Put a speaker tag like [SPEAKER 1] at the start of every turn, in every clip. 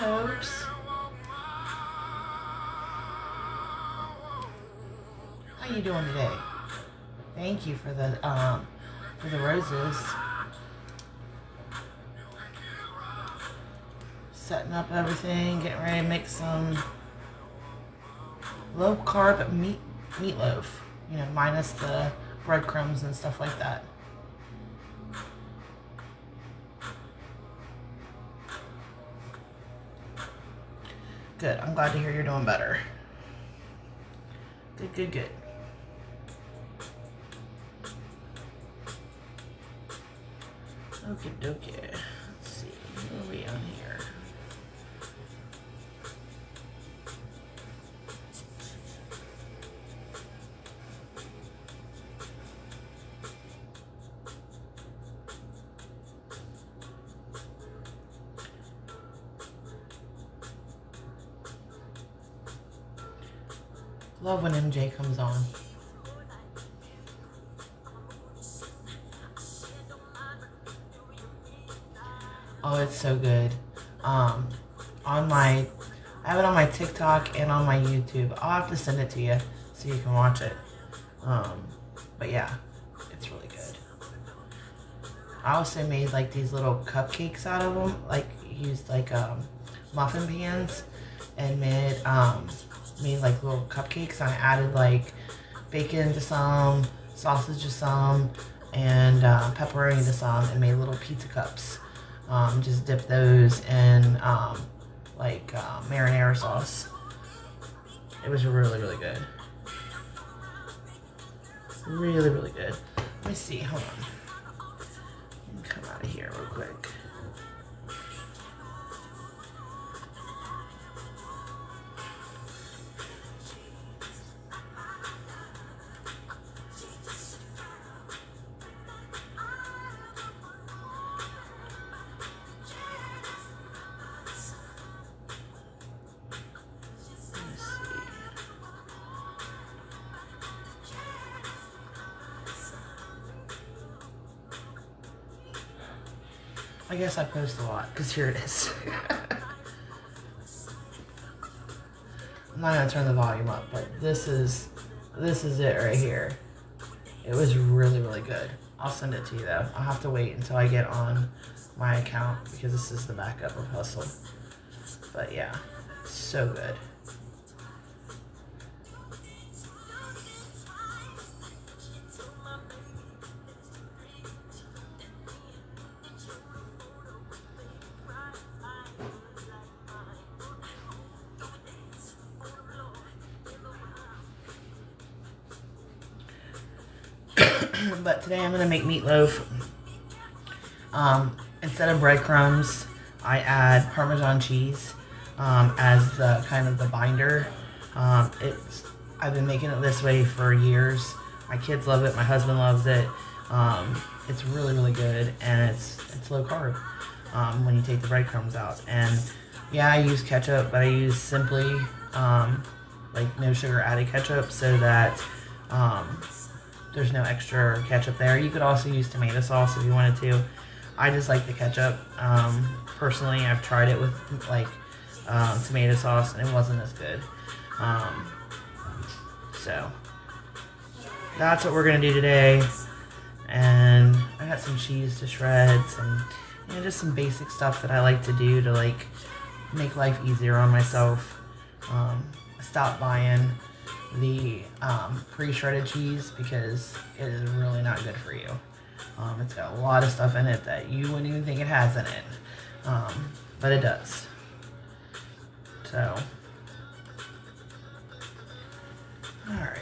[SPEAKER 1] Folks, how you doing today? Thank you for the roses. Setting up everything, getting ready to make some low carb meatloaf. You know, minus the breadcrumbs and stuff like that. Good. I'm glad to hear you're doing better. Good, good, good. Okay, dokie. Let's see. Where are we on here? Love when MJ comes on. Oh, it's so good. I have it on my TikTok and on my YouTube. I'll have to send it to you so you can watch it. But yeah, it's really good. I also made like these little cupcakes out of them. Like used like muffin pans and made like little cupcakes. I added like bacon to some, sausage to some, and pepperoni to some, and made little pizza cups. Just dip those in marinara sauce. It was really, really good. Really, really good. Let me see. Hold on. Let me come out of here real quick. I guess I post a lot, because here it is. I'm not gonna turn the volume up, but this is it right here. It was really, really good. I'll send it to you though. I'll have to wait until I get on my account because this is the backup of Hustle. But yeah, so good. But today I'm going to make meatloaf. Instead of breadcrumbs, I add Parmesan cheese as the kind of the binder. I've been making it this way for years. My kids love it. My husband loves it. It's really, really good, and it's low carb when you take the breadcrumbs out. And yeah, I use ketchup, but I use simply like no sugar added ketchup so that there's no extra ketchup there. You could also use tomato sauce if you wanted to. I just like the ketchup. Personally, I've tried it with like tomato sauce and it wasn't as good. So that's what we're gonna do today. And I got some cheese to shred, some just some basic stuff that I like to do to like make life easier on myself. I stopped buying the pre-shredded cheese because it is really not good for you. It's got a lot of stuff in it that you wouldn't even think it has in it, but it does. So, all right.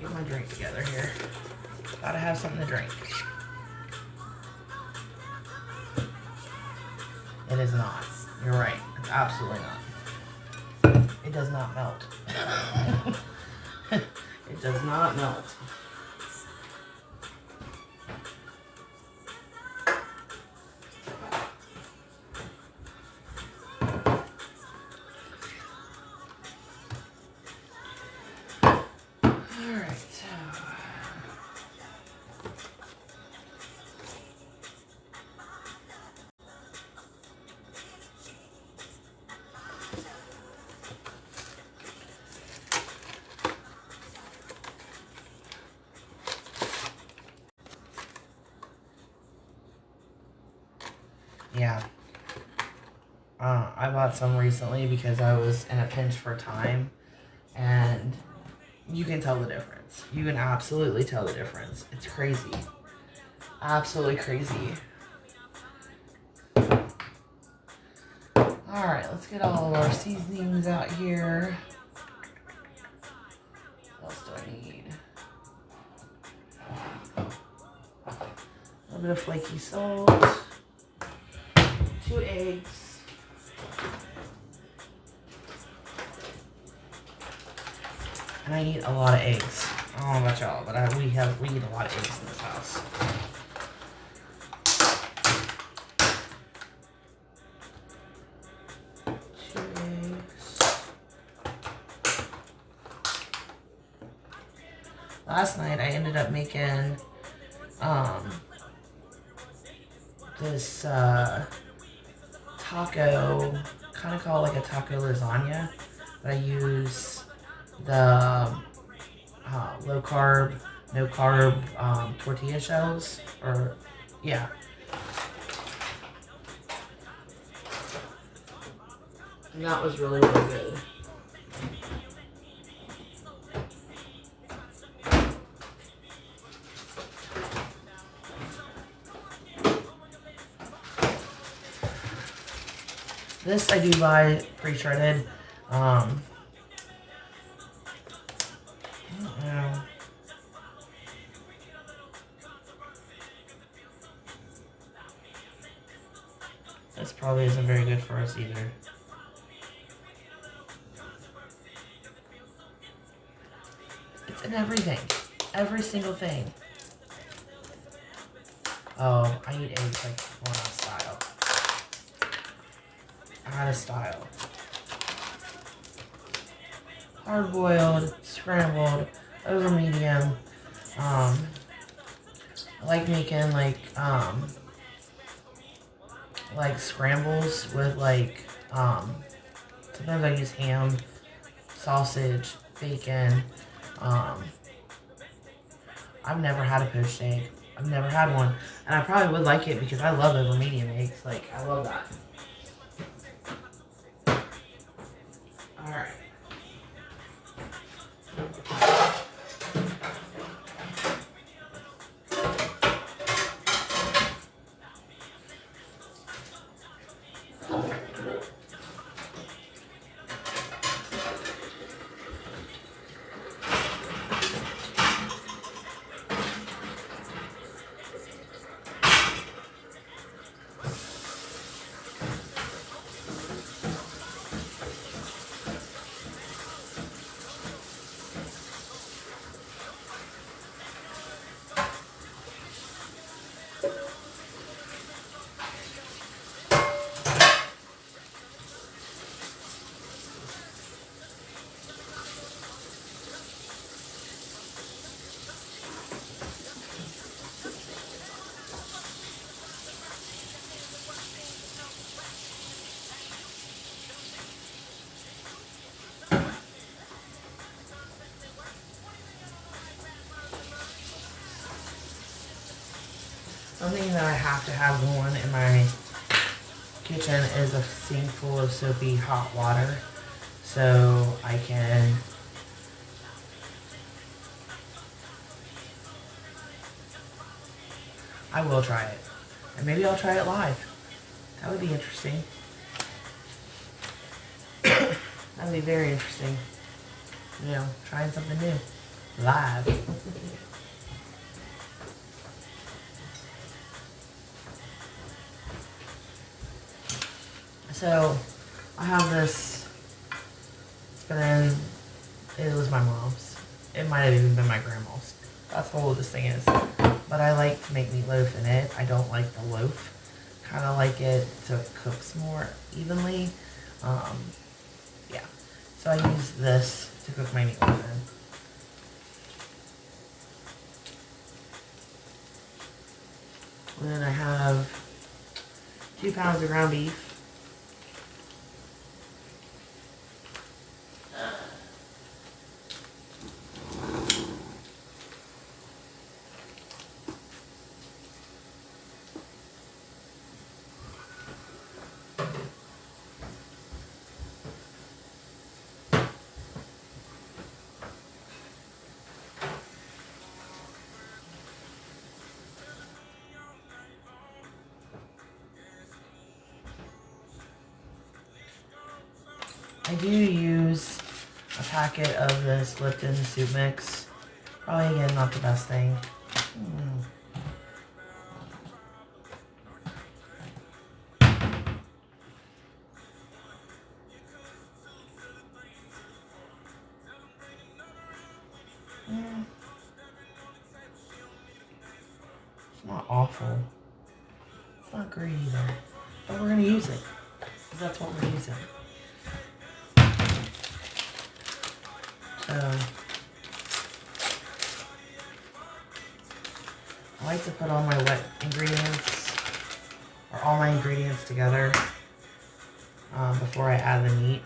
[SPEAKER 1] Get my drink together here. Gotta have something to drink. It is not. You're right. It's absolutely not. It does not melt. It does not melt. Yeah. I bought some recently because I was in a pinch for time, and you can tell the difference. You can absolutely tell the difference. It's crazy. Absolutely crazy. Alright, let's get all of our seasonings out here. What else do I need? A little bit of flaky salt. 2 eggs. And I eat a lot of eggs. I don't know about y'all, but we eat a lot of eggs in this house. Last night I ended up making this taco, kind of called like a taco lasagna, but I use the low carb, no carb tortilla shells, or yeah. And that was really, really good. This I do buy pre-shredded. I don't know. This probably isn't very good for us either. It's in everything. Every single thing. Oh, I eat eggs like Florida style. out of style. Hard boiled, scrambled, over medium. I like making like scrambles with sometimes I use ham, sausage, bacon. I've never had a poached egg. I've never had one. And I probably would like it because I love over medium eggs. Like, I love that. Alright. Something that I have to have going in my kitchen is a sink full of soapy hot water, so I will try it, and maybe I'll try it live. That would be interesting. That would be very interesting. You know, trying something new live. So, I have this, it was my mom's. It might have even been my grandma's. That's how old this thing is. But I like to make meatloaf in it. I don't like the loaf. Kind of like it so it cooks more evenly. Yeah. So I use this to cook my meatloaf in. And then I have 2 pounds of ground beef. I do use a packet of this Lipton soup mix. Probably, again, not the best thing. It's not awful. It's not great either. But we're going to use it. Because that's what we're using. So, I like to put all my wet ingredients, or all my ingredients together before I add the meat.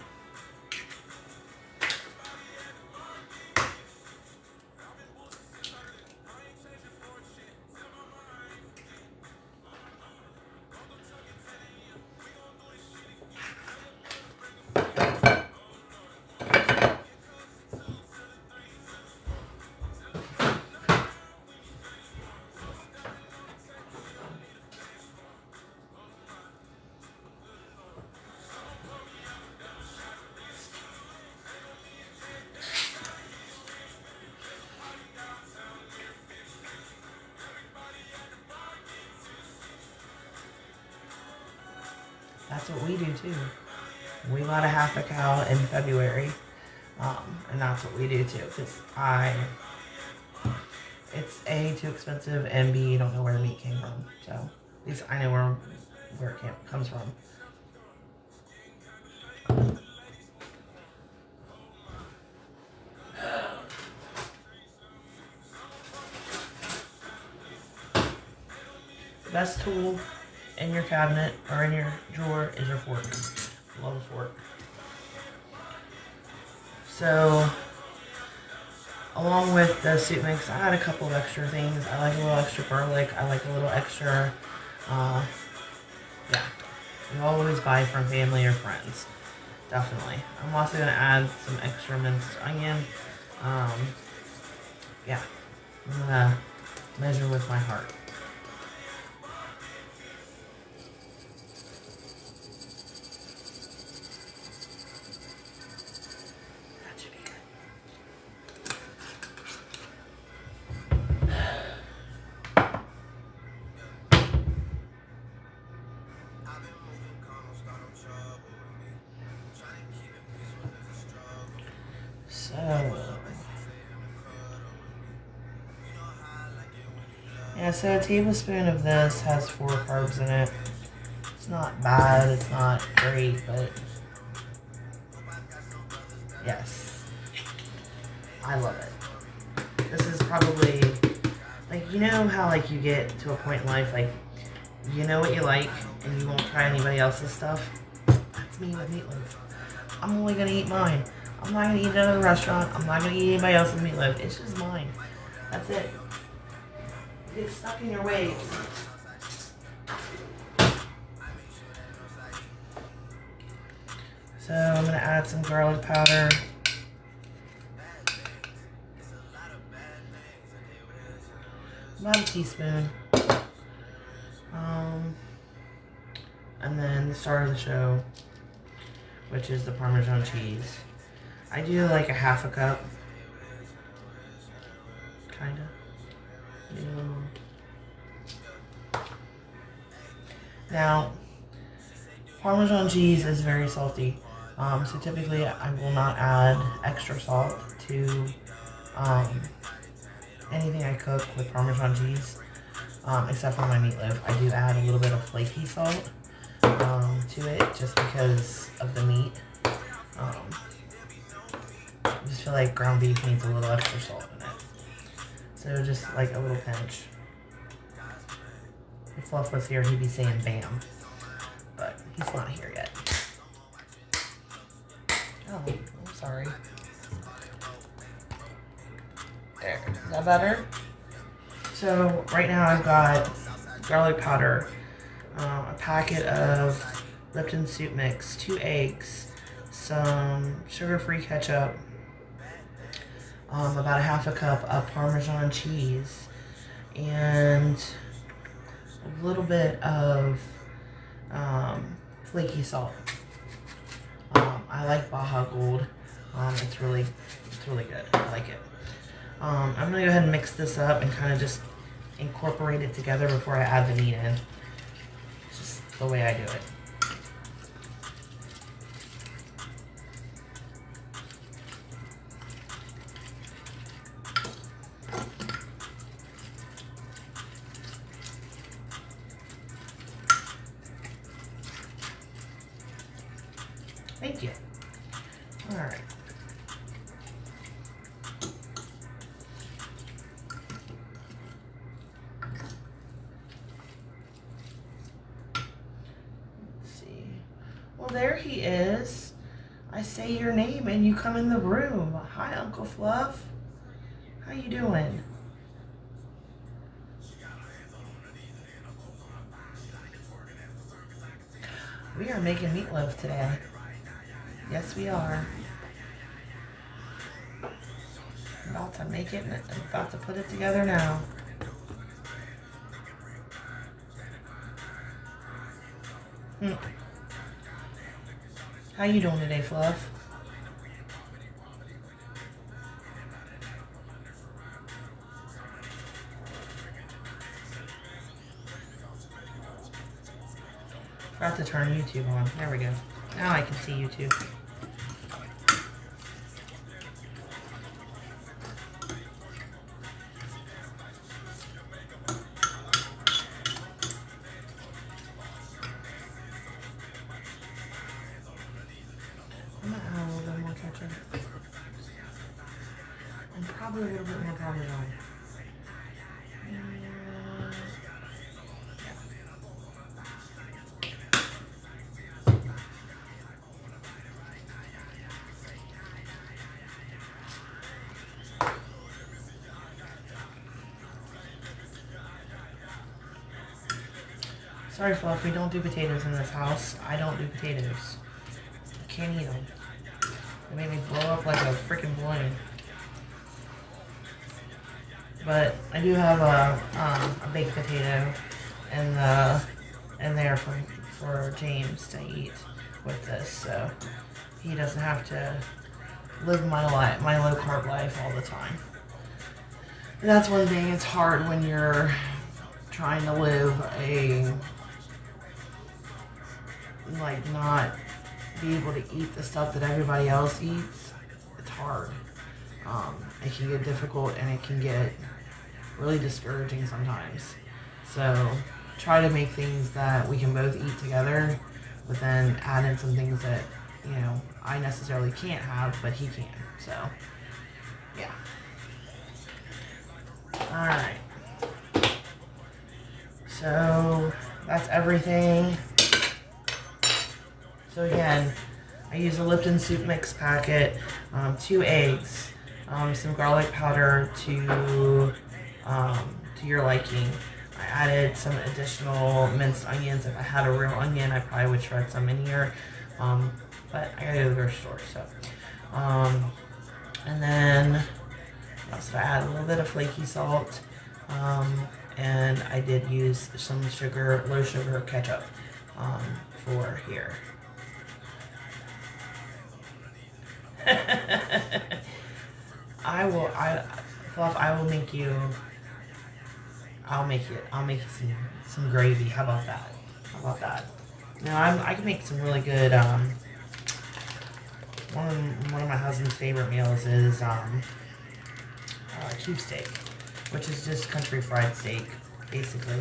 [SPEAKER 1] That's what we do too. We bought a half a cow in February, and that's what we do too. Because it's A, too expensive, and B, you don't know where the meat came from. So at least I know where it comes from. best tool in your cabinet or in your drawer is your fork. Love a fork. So, along with the soup mix, I had a couple of extra things. I like a little extra garlic. I like a little extra, yeah. You always buy from family or friends. Definitely. I'm also going to add some extra minced onion. Yeah. I'm going to measure with my heart. That should be good. Yeah, so a tablespoon of this has 4 carbs in it. It's not bad, it's not great, but yes, I love it. This is probably, like, you know how, like, you get to a point in life, like, you know what you like, and you won't try anybody else's stuff? That's me with meatloaf. I'm only going to eat mine. I'm not going to eat it at a restaurant. I'm not going to eat anybody else's meatloaf. It's just mine. That's it. Get stuck in your ways. So I'm going to add some garlic powder. About a teaspoon. And then the star of the show, which is the Parmesan cheese. I do like a half a cup. Kinda. Now, Parmesan cheese is very salty. So typically I will not add extra salt to anything I cook with Parmesan cheese, except for my meatloaf. I do add a little bit of flaky salt to it just because of the meat. I just feel like ground beef needs a little extra salt in it. So just like a little pinch. If Fluff was here, he'd be saying bam. But he's not here yet. Oh, I'm sorry. There. Is that better? So right now I've got garlic powder, a packet of Lipton soup mix, 2 eggs, some sugar-free ketchup, about a half a cup of Parmesan cheese, and a little bit of flaky salt. I like Baja Gold. It's really good. I like it. I'm gonna go ahead and mix this up and kind of just incorporate it together before I add the meat in. It's just the way I do it. Thank you. All right. Let's see. Well, there he is. I say your name and you come in the room. Hi, Uncle Fluff. How you doing? We are making meatloaf today. Yes, we are. I'm about to make it and I'm about to put it together now. How you doing today, Fluff? Forgot to turn YouTube on. There we go. Now I can see YouTube. I'm gonna add a little bit more ketchup. And probably a little bit more Parmesan. Sorry, Fluff, we don't do potatoes in this house. I don't do potatoes. I can't eat them. They make me blow up like a freaking balloon. But I do have a baked potato in there for James to eat with this, so he doesn't have to live my low carb life all the time. And that's one thing. It's hard when you're trying to live not be able to eat the stuff that everybody else eats. It's hard. It can get difficult and it can get really discouraging sometimes. So try to make things that we can both eat together, but then add in some things that, I necessarily can't have, but he can. So, yeah. Alright. So, that's everything. So again, I use a Lipton soup mix packet, 2 eggs, some garlic powder to your liking. I added some additional minced onions. If I had a real onion, I probably would shred some in here, but I gotta go to the grocery store. So, and then what else did I add? A little bit of flaky salt, and I did use some low sugar ketchup for here. Fluff, I'll make you some gravy. How about that? Now I can make some really good, one of my husband's favorite meals is cube steak, which is just country fried steak, basically.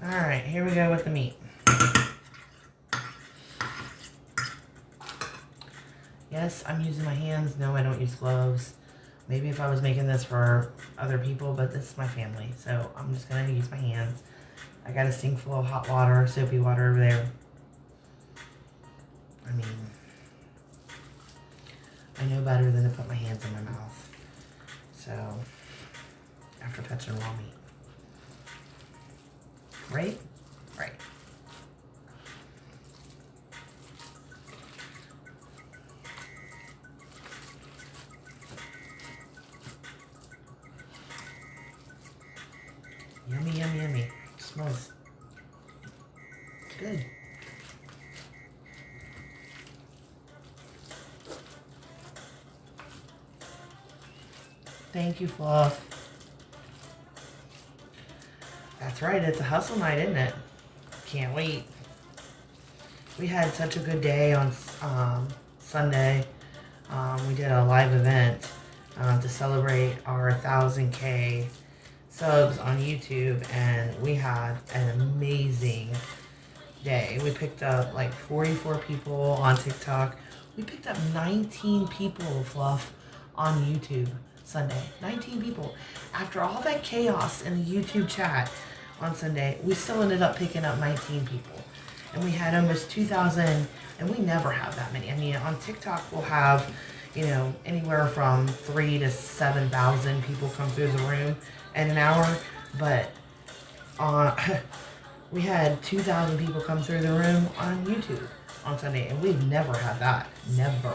[SPEAKER 1] Alright, here we go with the meat. Yes, I'm using my hands. No, I don't use gloves. Maybe if I was making this for other people, but this is my family, so I'm just going to use my hands. I got a sink full of hot water, soapy water over there. I mean, I know better than to put my hands in my mouth. So, after touching raw meat. Right? Right. Yummy, yummy, yummy. Smells good. Thank you, Fluff. That's right, it's a hustle night, isn't it? Can't wait. We had such a good day on Sunday. We did a live event to celebrate our 1,000K subs on YouTube, and we had an amazing day. We picked up like 44 people on TikTok. We picked up 19 people, Fluff, on YouTube Sunday. 19 people. After all that chaos in the YouTube chat on Sunday, we still ended up picking up 19 people. And we had almost 2,000, and we never have that many. I mean, on TikTok, we'll have, anywhere from 3,000 to 7,000 people come through the room in an hour. But we had 2,000 people come through the room on YouTube on Sunday, and we've never had that. Never.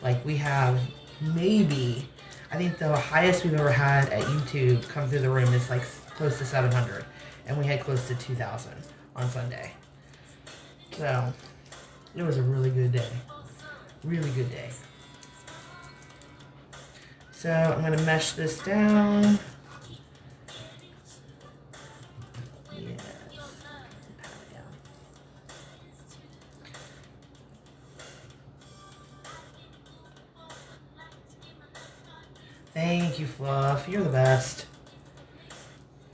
[SPEAKER 1] Like, we have maybe, I think the highest we've ever had at YouTube come through the room is like close to 700, and we had close to 2,000 on Sunday. So, it was a really good day. Really good day. So, I'm going to mesh this down. Yes. Thank you, Fluff. You're the best.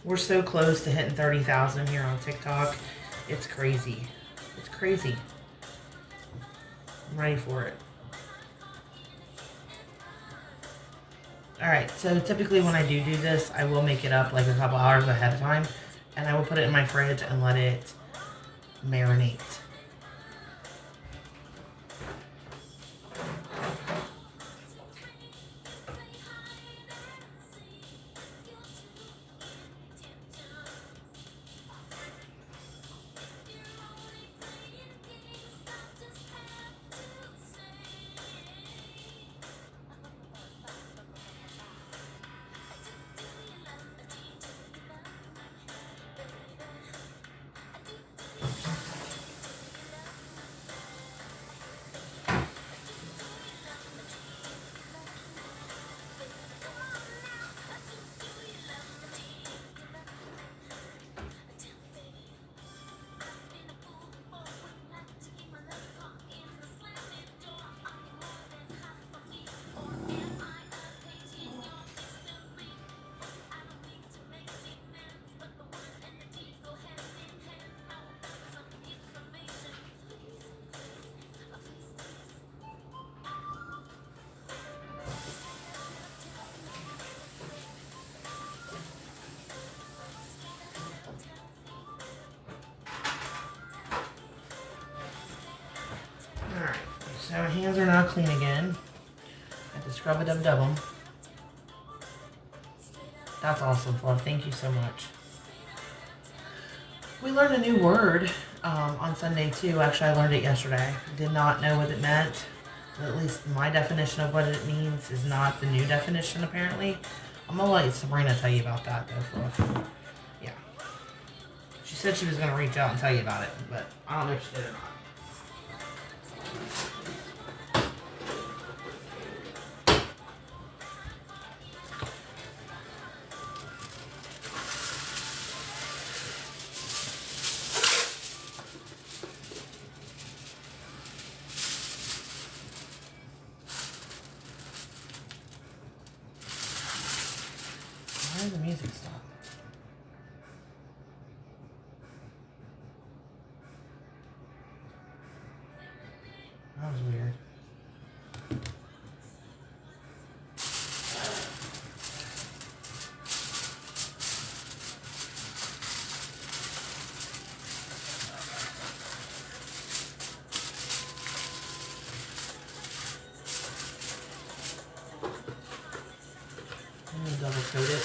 [SPEAKER 1] We're so close to hitting 30,000 here on TikTok. It's crazy. It's crazy. I'm ready for it. Alright, so typically when I do this, I will make it up like a couple hours ahead of time. And I will put it in my fridge and let it marinate. Alright, so my hands are now clean again. I have to scrub it up double. That's awesome, Fluff. Thank you so much. We learned a new word on Sunday too. Actually, I learned it yesterday. Did not know what it meant. At least my definition of what it means is not the new definition, apparently. I'm going to let Sabrina tell you about that, though, Fluff. Yeah. She said she was going to reach out and tell you about it, but I don't know if she did or not. Why did the music stop? That was weird. I'm gonna double coat it.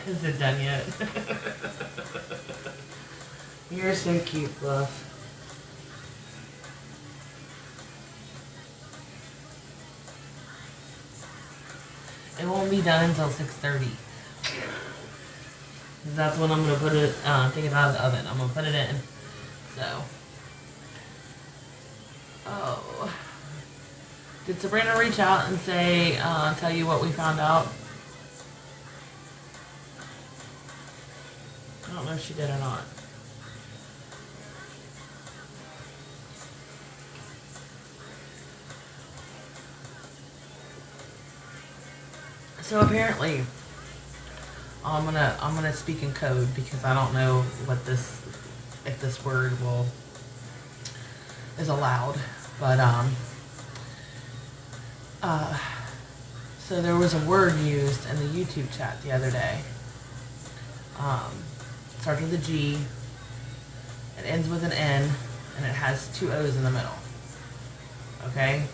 [SPEAKER 1] Is it done yet? You're so cute, Fluff. It won't be done until 6:30. That's when I'm gonna put it. Take it out of the oven. I'm gonna put it in. So. Oh. Did Sabrina reach out and say, tell you what we found out? I don't know if she did or not. So apparently, I'm gonna speak in code because I don't know what if this word is allowed, but so there was a word used in the YouTube chat the other day. Starts with a G, it ends with an N, and it has 2 O's in the middle. Okay?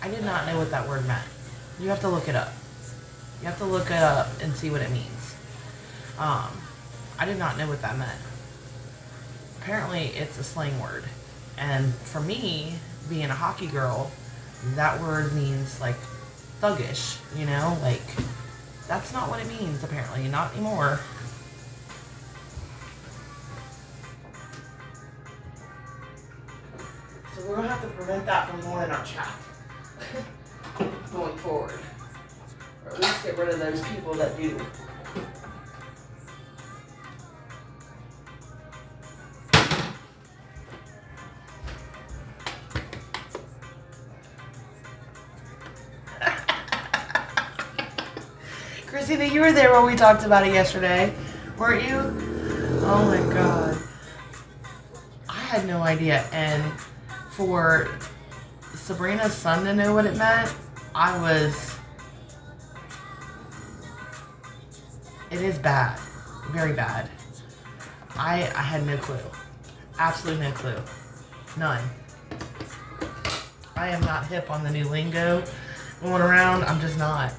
[SPEAKER 1] I did not know what that word meant. You have to look it up. You have to look it up and see what it means. I did not know what that meant. Apparently, it's a slang word. And for me, being a hockey girl, that word means like thuggish, you know? Like, that's not what it means, apparently. Not anymore. So we're going to have to prevent that from going in our chat. Going forward. Or at least get rid of those people that do. Christina, you were there when we talked about it yesterday, weren't you? Oh my God. I had no idea. And for Sabrina's son to know what it meant, it is bad. Very bad. I had no clue. Absolutely no clue. None. I am not hip on the new lingo going around. I'm just not.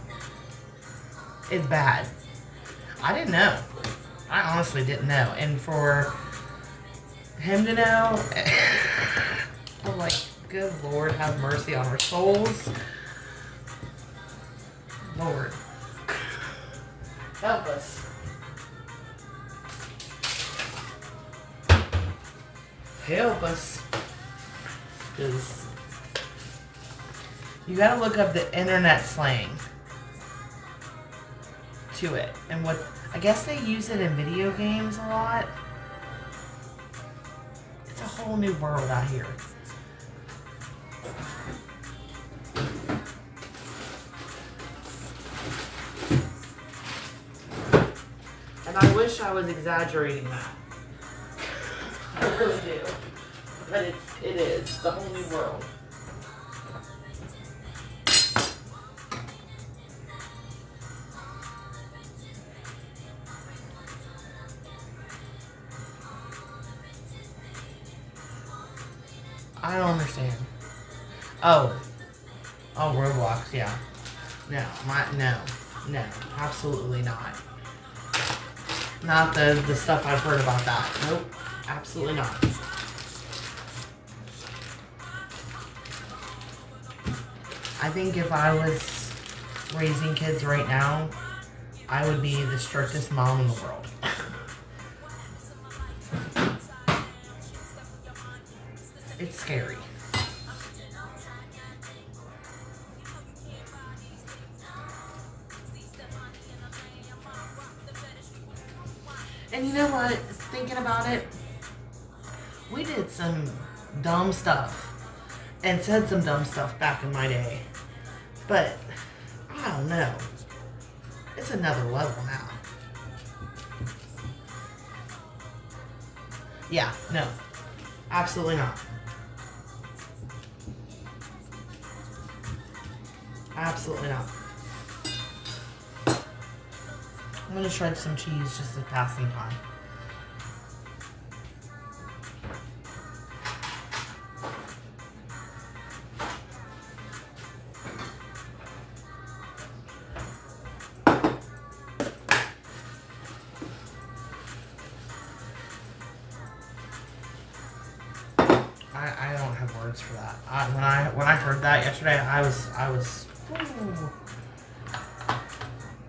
[SPEAKER 1] It's bad. I didn't know. I honestly didn't know. And for him to know, I'm like, good Lord, have mercy on our souls. Lord, help us. Help us. Because you gotta look up the internet slang to it. And what, I guess they use it in video games a lot. It's a whole new world out here. And I wish I was exaggerating that. I really do. But it is. It's a whole new world. I don't understand. Oh, Roblox, yeah. No, no, absolutely not. Not the stuff I've heard about that. Nope, absolutely not. I think if I was raising kids right now, I would be the strictest mom in the world. It's scary. And you know what? Thinking about it, we did some dumb stuff and said some dumb stuff back in my day. But I don't know. It's another level now. Yeah, no. Absolutely not. Absolutely not. I'm going to shred some cheese just to pass some time. thanks for that. When I heard that yesterday, I was ooh.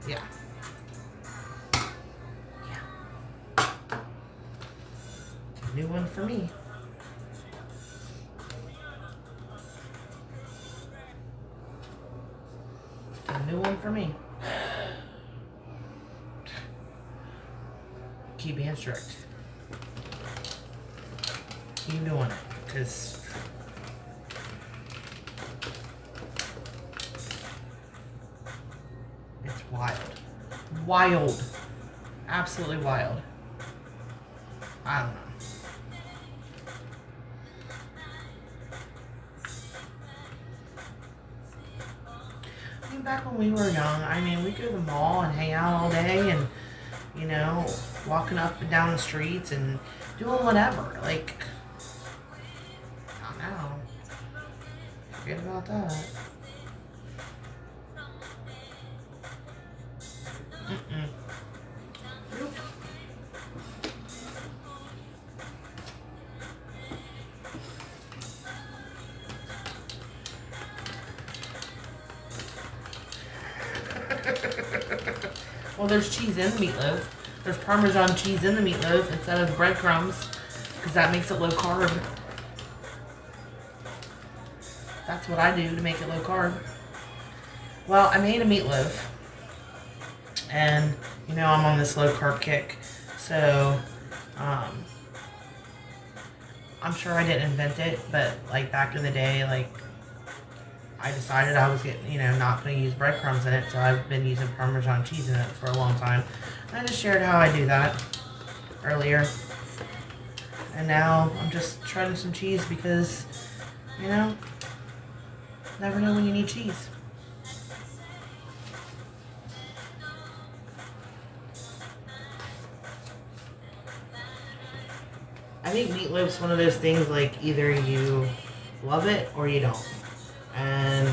[SPEAKER 1] Yeah. A new one for me. A new one for me. Keep being strict. Keep doing it, because it's wild. Wild. Absolutely wild. I don't know. I mean, back when we were young, I mean, we'd go to the mall and hang out all day and, you know, walking up and down the streets and doing whatever. Like, not now. Forget about that. Mm-mm. Nope. Well, there's cheese in the meatloaf. There's Parmesan cheese in the meatloaf instead of breadcrumbs, because that makes it low carb. That's what I do to make it low carb. Well, I made a meatloaf, and you know I'm on this low carb kick, so I'm sure I didn't invent it, but like back in the day, like I decided I was getting, you know, not going to use breadcrumbs in it, so I've been using Parmesan cheese in it for a long time. And I just shared how I do that earlier. And now I'm just shredding some cheese because, you know, never know when you need cheese. I think meatloaf's one of those things, like either you love it or you don't. And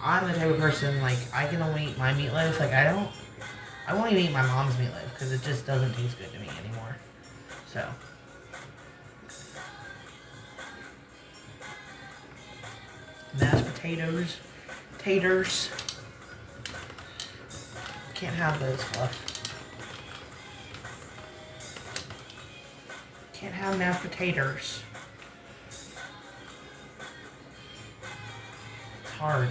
[SPEAKER 1] I'm the type of person, like, I can only eat my meatloaf. Like, I won't even eat my mom's meatloaf because it just doesn't taste good to me anymore. So, mashed potatoes, taters. Can't have those, Fluff. Can't have mashed potatoes. It's hard.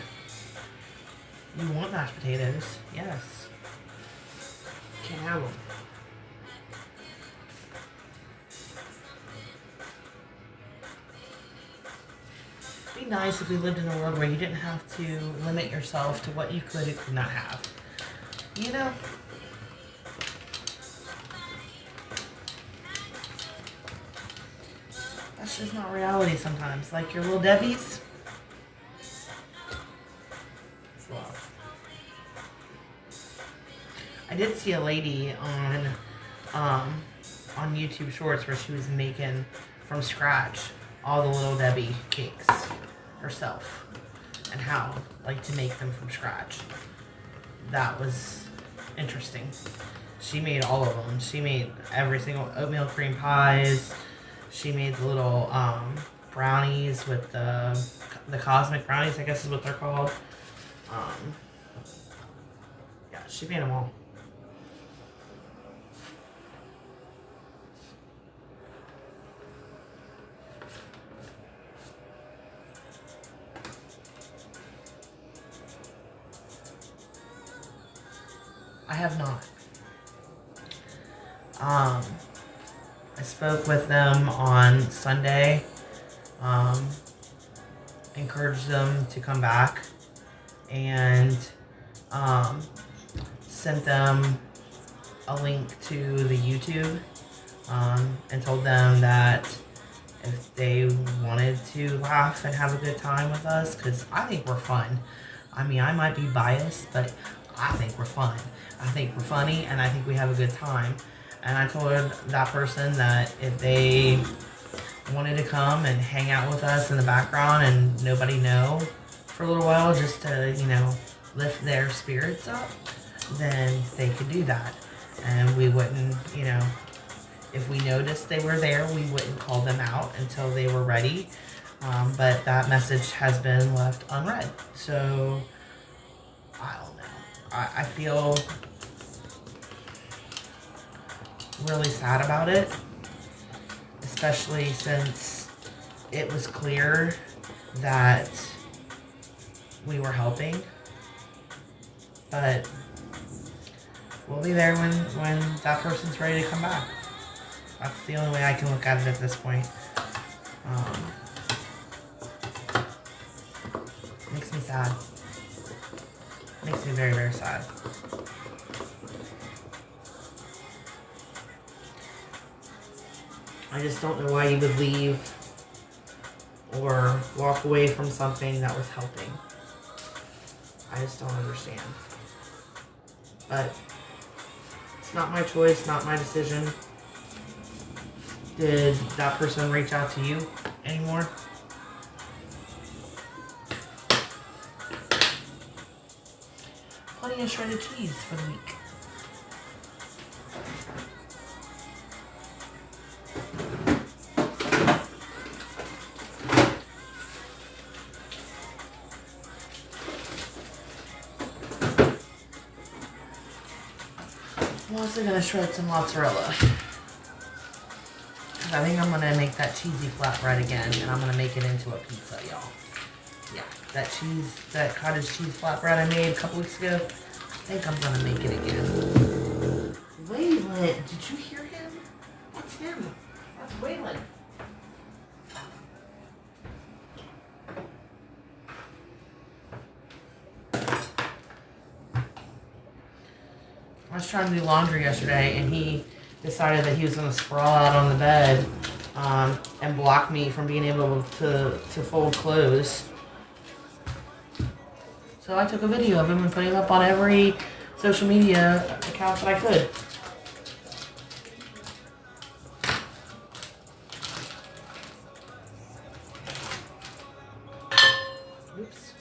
[SPEAKER 1] You want mashed potatoes? Yes. Can't have them. It'd be nice if we lived in a world where you didn't have to limit yourself to what you could and could not have. You know? That's just not reality sometimes. Like your Little Debbie's. It's love. I did see a lady on YouTube Shorts where she was making from scratch all the Little Debbie cakes herself and how like to make them from scratch. That was interesting. She made all of them. She made every single oatmeal cream pies. She made the little brownies with the cosmic brownies, I guess is what they're called. Yeah, she made them all. I have not. I spoke with them on Sunday, encouraged them to come back, and sent them a link to the YouTube, and told them that if they wanted to laugh and have a good time with us, because I think we're fun. I mean, I might be biased, but I think we're fun. I think we're funny, and I think we have a good time. And I told that person that if they wanted to come and hang out with us in the background and nobody know for a little while just to, you know, lift their spirits up, then they could do that. And we wouldn't, you know, if we noticed they were there, we wouldn't call them out until they were ready. But that message has been left unread. So, I don't know. I feel really sad about it, especially since it was clear that we were helping. But we'll be there when that person's ready to come back. That's the only way I can look at it at this point. Makes me sad. Makes me very, very sad. I just don't know why you would leave or walk away from something that was helping. I just don't understand. But it's not my choice, not my decision. Did that person reach out to you anymore? Plenty of shredded cheese for the week. I'm also going to shred some mozzarella. I think I'm going to make that cheesy flatbread again, and I'm going to make it into a pizza, y'all. Yeah, that cottage cheese flatbread I made a couple weeks ago, I think I'm going to make it again. Wayland, did you hear him? That's him. That's Wayland. I was trying to do laundry yesterday, and he decided that he was going to sprawl out on the bed and block me from being able to fold clothes. So I took a video of him and put him up on every social media account that I could. Oops.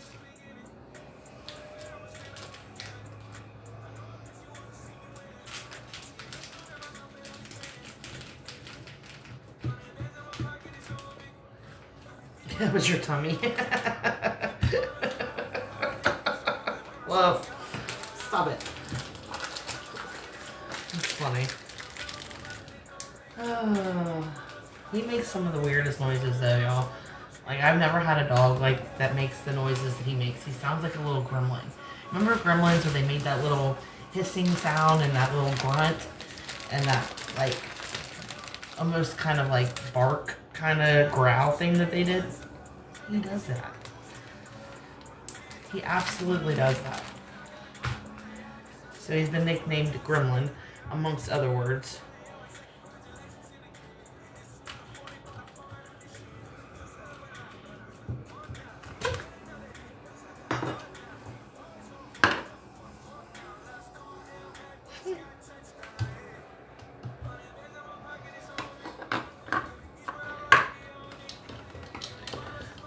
[SPEAKER 1] That was your tummy. Love. Stop it. It's funny. He makes some of the weirdest noises though, y'all. Like, I've never had a dog like that makes the noises that he makes. He sounds like a little gremlin. Remember Gremlins where they made that little hissing sound and that little grunt and that like almost kind of like bark kind of growl thing that they did? He does that. He absolutely does that. So he's been nicknamed Gremlin, amongst other words.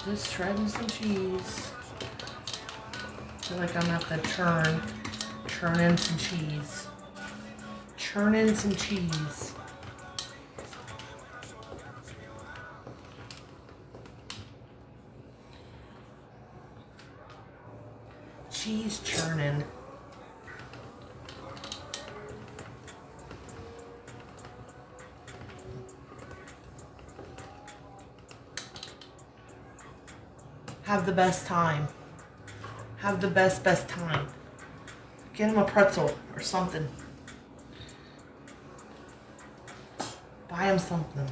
[SPEAKER 1] Just shredding some cheese. I feel like I'm at the churning some cheese. Churning some cheese. Cheese churning. Have the best time. Have the best time. Get him a pretzel or something. Buy him something.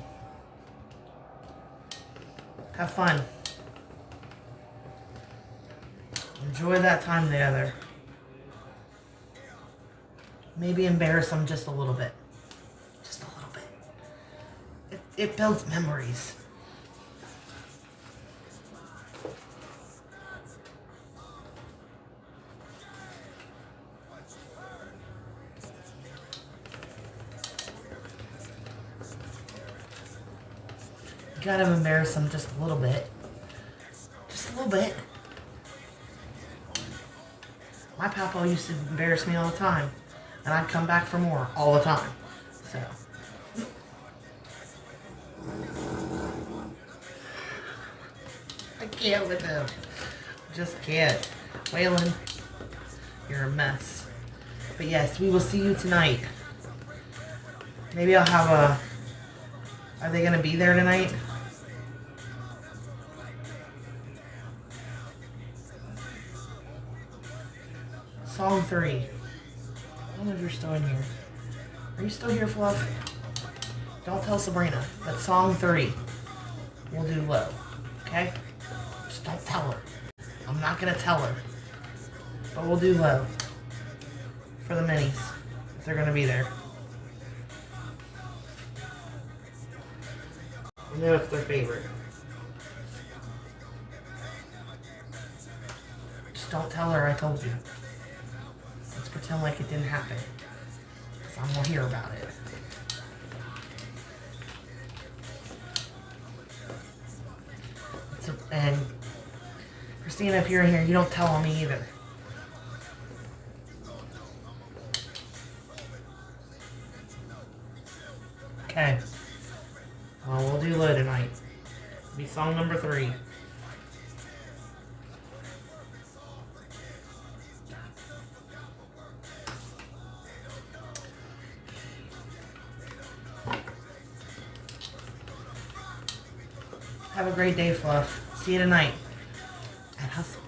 [SPEAKER 1] Have fun. Enjoy that time together. Maybe embarrass him just a little bit. Just a little bit. It builds memories. You gotta embarrass them just a little bit. Just a little bit. My papa used to embarrass me all the time. And I'd come back for more all the time. So. I can't with him. Just can't. Waylon, you're a mess. But yes, we will see you tonight. Maybe I'll have a... Are they going to be there tonight? Song 3. I don't know if you're still in here. Are you still here, Fluff? Don't tell Sabrina. But song 3. We'll do low. Okay? Just don't tell her. I'm not going to tell her. But we'll do low. For the minis. If they're going to be there. I know it's their favorite. Just don't tell her I told you. Let's pretend like it didn't happen. Because I'm going to hear about it. And Christina, if you're in here, you don't tell on me either. Okay. Well, we'll do low tonight. It'll be song number 3. Have a great day, Fluff. See you tonight at Hustle.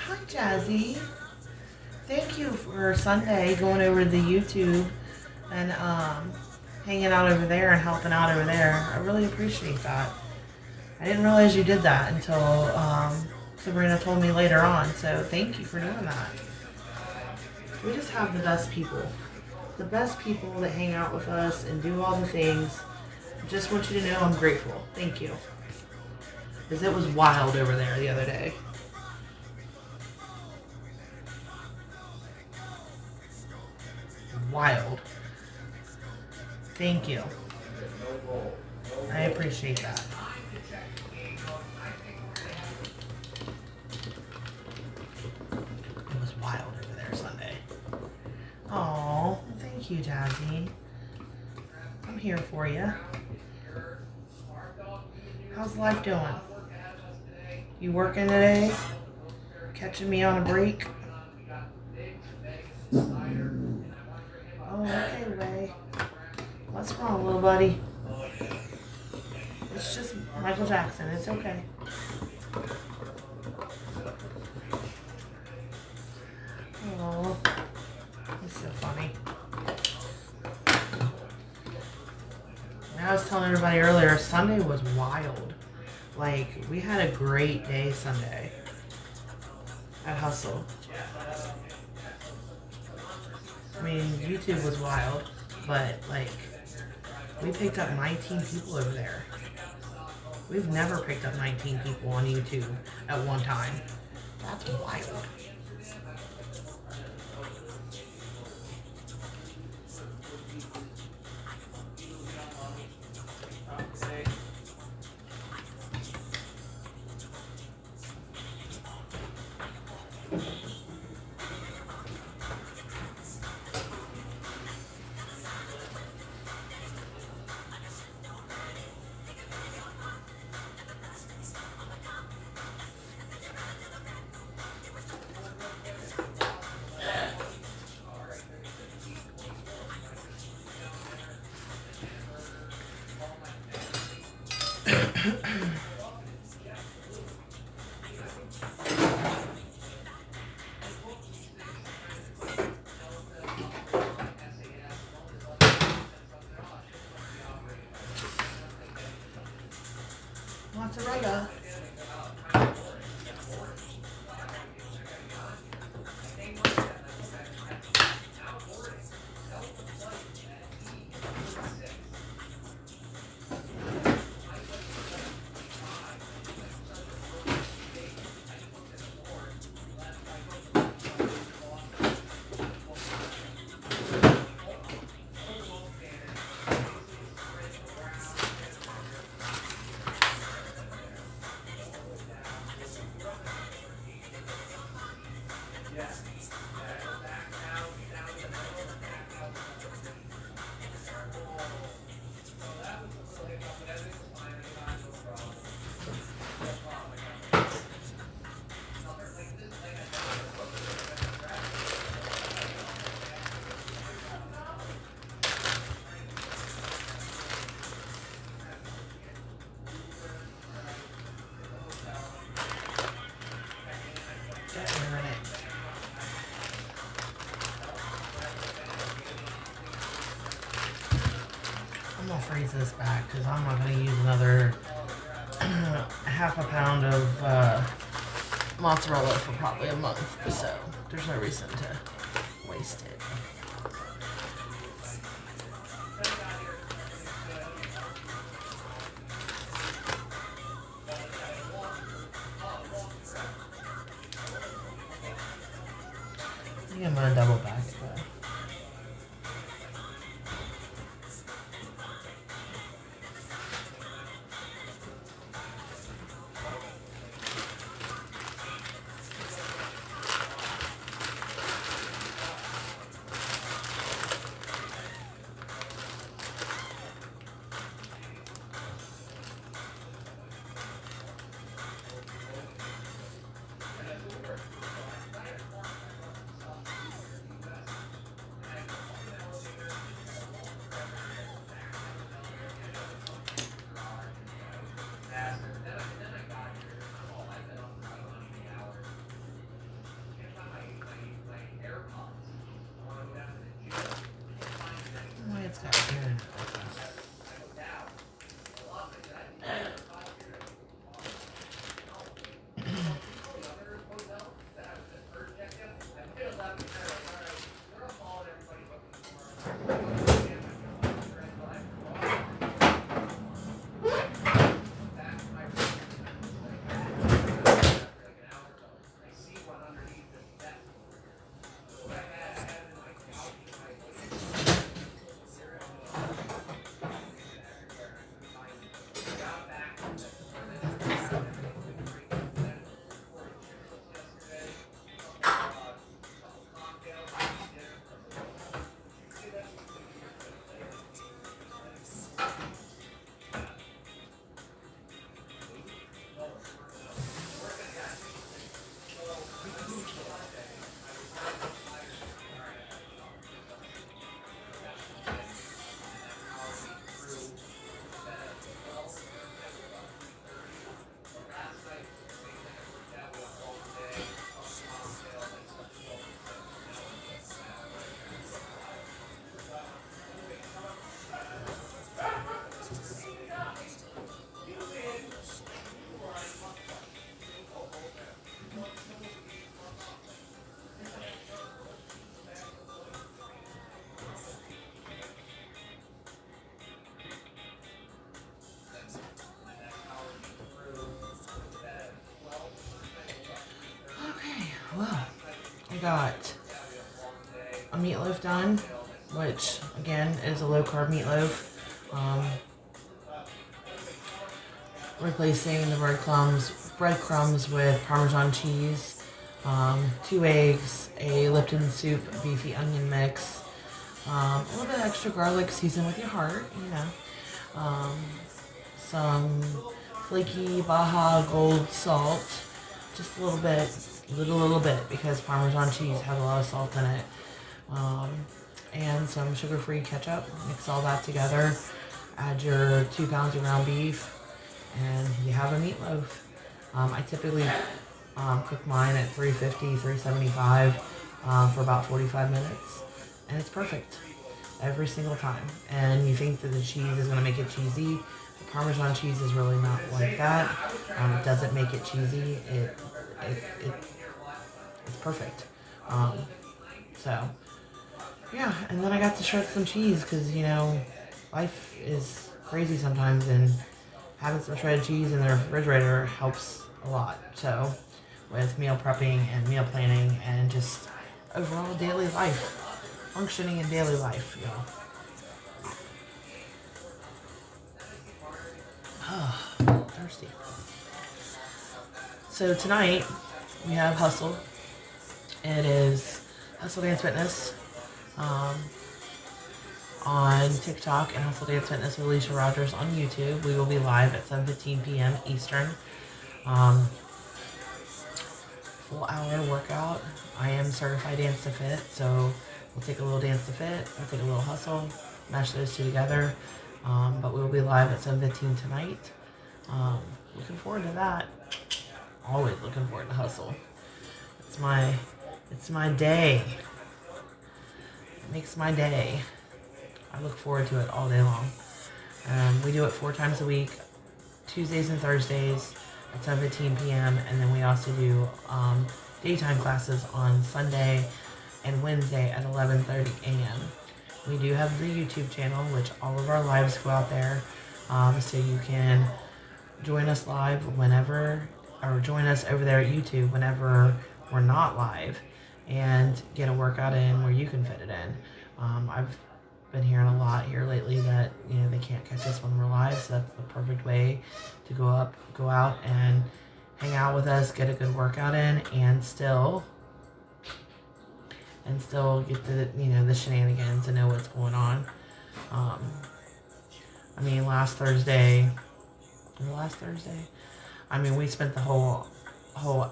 [SPEAKER 1] Hi, Jazzy. Thank you for Sunday going over to the YouTube and hanging out over there and helping out over there. I really appreciate that. I didn't realize you did that until Sabrina told me later on, so thank you for doing that. We just have the best people. The best people that hang out with us and do all the things. Just want you to know I'm grateful. Thank you. Because it was wild over there the other day. Wild. Thank you. I appreciate that. It was wild over there Sunday. Oh, thank you, Jazzy. I'm here for you. How's life doing? You working today? Catching me on a break? Oh, okay, Ray. What's wrong, little buddy? It's just Michael Jackson. It's okay. Oh, he's so funny. I was telling everybody earlier, Sunday was wild. Like, we had a great day Sunday at Hustle. I mean, YouTube was wild, but, like, we picked up 19 people over there. We've never picked up 19 people on YouTube at one time. That's wild. I'm gonna freeze this back because I'm not gonna use another half a pound of mozzarella for probably a month, so there's no reason to waste it. I think I'm gonna double back it though. It's got here. Well, I got a meatloaf done, which again is a low carb meatloaf. Replacing the breadcrumbs with Parmesan cheese, 2 eggs, a Lipton soup beefy onion mix, a little bit of extra garlic, seasoned with your heart, you know, some flaky Baja Gold salt, just a little bit, little bit, because Parmesan cheese has a lot of salt in it, and some sugar-free ketchup. Mix all that together, add your 2 pounds of ground beef, and you have a meatloaf. I typically cook mine at 350, 375 for about 45 minutes, and it's perfect every single time. And you think that the cheese is going to make it cheesy. The Parmesan cheese is really not like that. It doesn't make it cheesy. It's perfect. So, yeah, and then I got to shred some cheese because, you know, life is crazy sometimes, and having some shredded cheese in the refrigerator helps a lot. So, with meal prepping and meal planning and just overall daily life, functioning in daily life, y'all. Thirsty. So tonight we have Hustle, It is Hustle Dance Fitness on TikTok and Hustle Dance Fitness with Alicia Rogers on YouTube. We will be live at 7:15 p.m. Eastern. Full hour workout. I am certified Dance to Fit, so we'll take a little Dance to Fit, we'll take a little Hustle, mash those two together. But we will be live at 7:15 tonight. Looking forward to that. Always looking forward to Hustle. It's my day. It makes my day. I look forward to it all day long. We do it 4 times a week, Tuesdays and Thursdays at 7:15 p.m. And then we also do daytime classes on Sunday and Wednesday at 11:30 a.m. We do have the YouTube channel, which all of our lives go out there. So you can join us live whenever, or join us over there at YouTube whenever we're not live, and get a workout in where you can fit it in. I've been hearing a lot here lately that they can't catch us when we're live, so that's the perfect way to go out and hang out with us, get a good workout in, and still get the shenanigans and know what's going on. Last Thursday, we spent the whole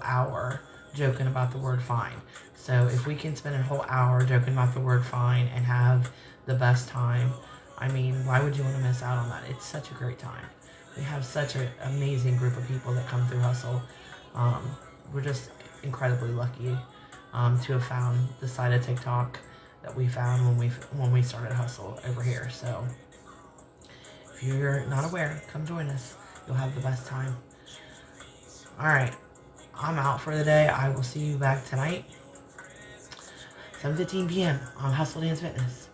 [SPEAKER 1] hour joking about the word fine. So if we can spend a whole hour joking about the word fine and have the best time, why would you want to miss out on that? It's such a great time. We have such an amazing group of people that come through Hustle. We're just incredibly lucky to have found the side of TikTok that we found when we started Hustle over here. So if you're not aware, come join us. You'll have the best time. All right, I'm out for the day. I will see you back tonight, 7:15 p.m. on Hustle Dance Fitness.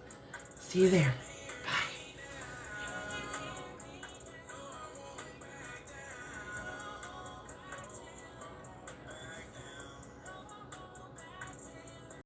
[SPEAKER 1] See you there.